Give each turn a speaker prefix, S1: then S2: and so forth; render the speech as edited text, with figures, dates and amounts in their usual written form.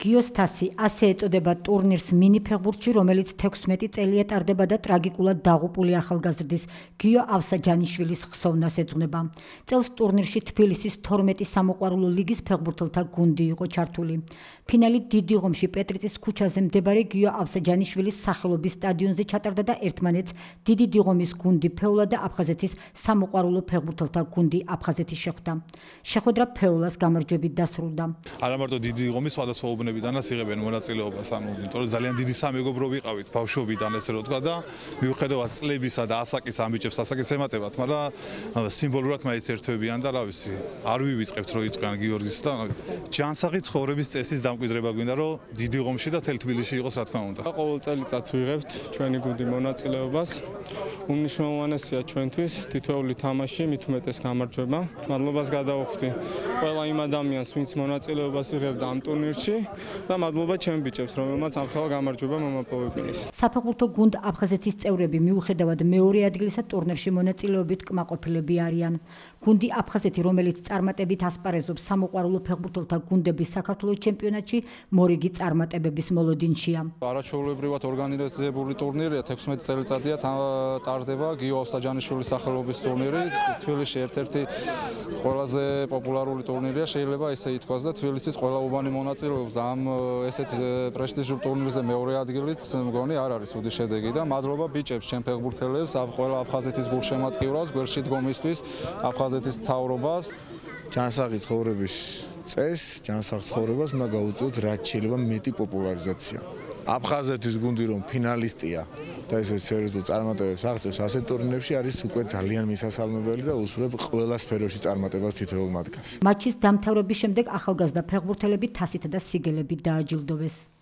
S1: გიოს თასი ასე ეწოდება ტურნირს მინი ფეხბურთში, რომელიც 16 წელია ტარდება და ტრაგიკულად დაღუპული ახალგაზრდის გიო ავსაჯანიშვილის ხსოვნას ეძღვნება. წელს ტურნირში თბილისის 12 სამოყვარულო ლიგის ფეხბურთელთა გუნდი იყო ჩართული. ფინალი დიდი ღომში პეტრიწის ქუჩაზე მდებარე გიო ავსაჯანიშვილის სახელობის სტადიონზე ჩატარდა და ერთმანეთს დიდი დიღომის გუნდი ფეულა და აფხაზეთის სამოყვარულო ფეხბურთელთა გუნდი აფხაზეთი შეხვდა. შეხვედრა ფეულას გამარჯვებით დასრულდა.
S2: არა მარტო დიდი დიღომის სხვადასხვა უბნებიდანაც იღებენ მონაწილეობას, იმიტომ რომ ძალიან დიდი სამეგობრო ვიყავით ბავშვობიდან, ესე რომ თქვა და მიუხედავად წლებისა და ასაკის ამბიჭებს ასაკის ემატებათ, მაგრამ სიმბოლურად მაინც ერთვებიან და რა ვიცი, არ ვივიწყებთ რომ იწყიან გიორგის და ჯანსაღი ცხოვრების წესის დამკვიდრება გვინდა რომ დიდი ღომში და თელ თბილისში იყოს რა თქმა უნდა.
S3: ყოველ წელიწადს ვიღებთ ჩვენი გუნდი მონაწილეობას. უმნიშვნელოვანესია ჩვენთვის თითოეული თამაში, მით უმეტეს გამარჯვება. მადლობას გადავუხდი ყველა იმ ადამიანს, ვინც მონაწილეობას იღებდა ამ ტურნირში და მადლობა ჩემ ბიჭებს, რომელმაც ამხელა გამარჯვება მომაპოვებინეს.
S1: საფეხბურთო გუნდ აფხაზეთის წევრები მიუხედავად მეორე ადგილისა ტურნირში მონაწილეობით კმაყოფილები არიან. გუნდი აფხაზეთი, რომელიც წარმატებით ასპარეზობს სამოყვარულო ფეხბურთელთა გუნდების საქართველოს ჩემპიონატში, მორიგი წარმატებების მოლოდინშია.
S4: არაჩვეულებრივად ორგანიზებული ტურნირია, 16 წელიწადია ტარდება გიო ავსაჯანიშვილის სახელობის ტურნირი. თბილისში ერთ-ერთი ყველაზე პოპულარული ტურნირია, შეიძლება ისე ითქვას და თბილისის ყველა უბანი მონაწილეობს და ამ ესეთ პრესტიჟულ ტურნირზე მეორე ადგილიც მგონი არ არის უდი შედეგი და მადლობა ბიჭებს, ჩემ ფეხბურთელებს, ყველა აფხაზეთის გულშემატკივრას, გვერდში დგომისთვის, აფხაზეთის მთავრობას.
S5: ჯანსაღი ცხოვრების წესს, ჯანსაღ ცხოვრებას უნდა გაუწიოთ რაც შეიძლება მეტი პოპულარიზაცია. აფხაზეთის გუნდი რომ ფინალისტია და ესე სერიოზულ წარმატებებს აღწევს ასეთ ტურნირებში არის უკვე ძალიან მისასალმებელი და უსურვებ ყველა სფეროში წარმატებას თითოეულ მათგანს.
S1: მატჩის დამთავრების შემდეგ ახალგაზრდა ფეხბურთელები თასითა და სიგელებით დააჯილდოვეს.